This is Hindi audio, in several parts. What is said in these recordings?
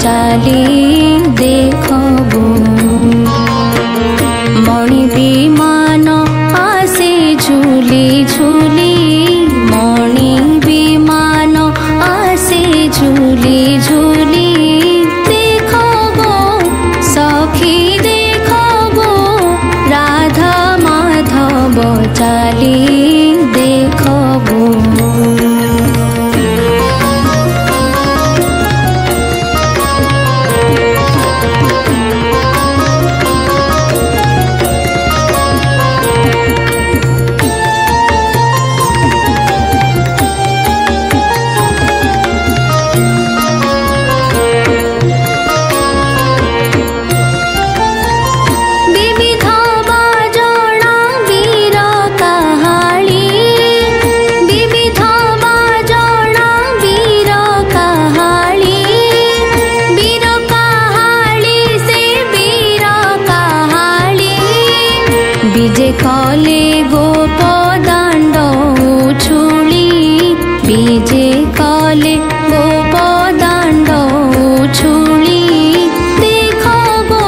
चाली देखबो मणि विमान आसे झूली झूली मणि विमान आसे झूली झूली देखबो सखी देखबो राधा माधव चाली देखबो बीजे कले गोप दांड उछुली बीजे कले गोप दांड उछुली देखबो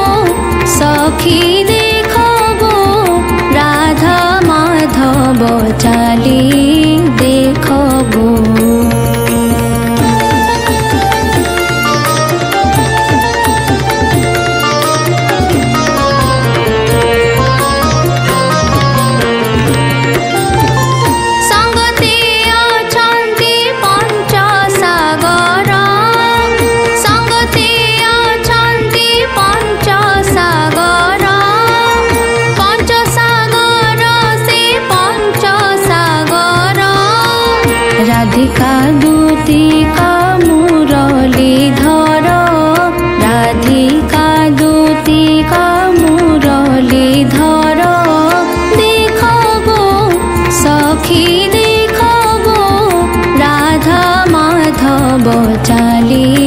सखी देखबो राधा माधव चाली देखबो राधिका दूतिका मुरलीधर राधिका दूतिका मुरलीधर देखबो सखी देखबो राधा माधव चाली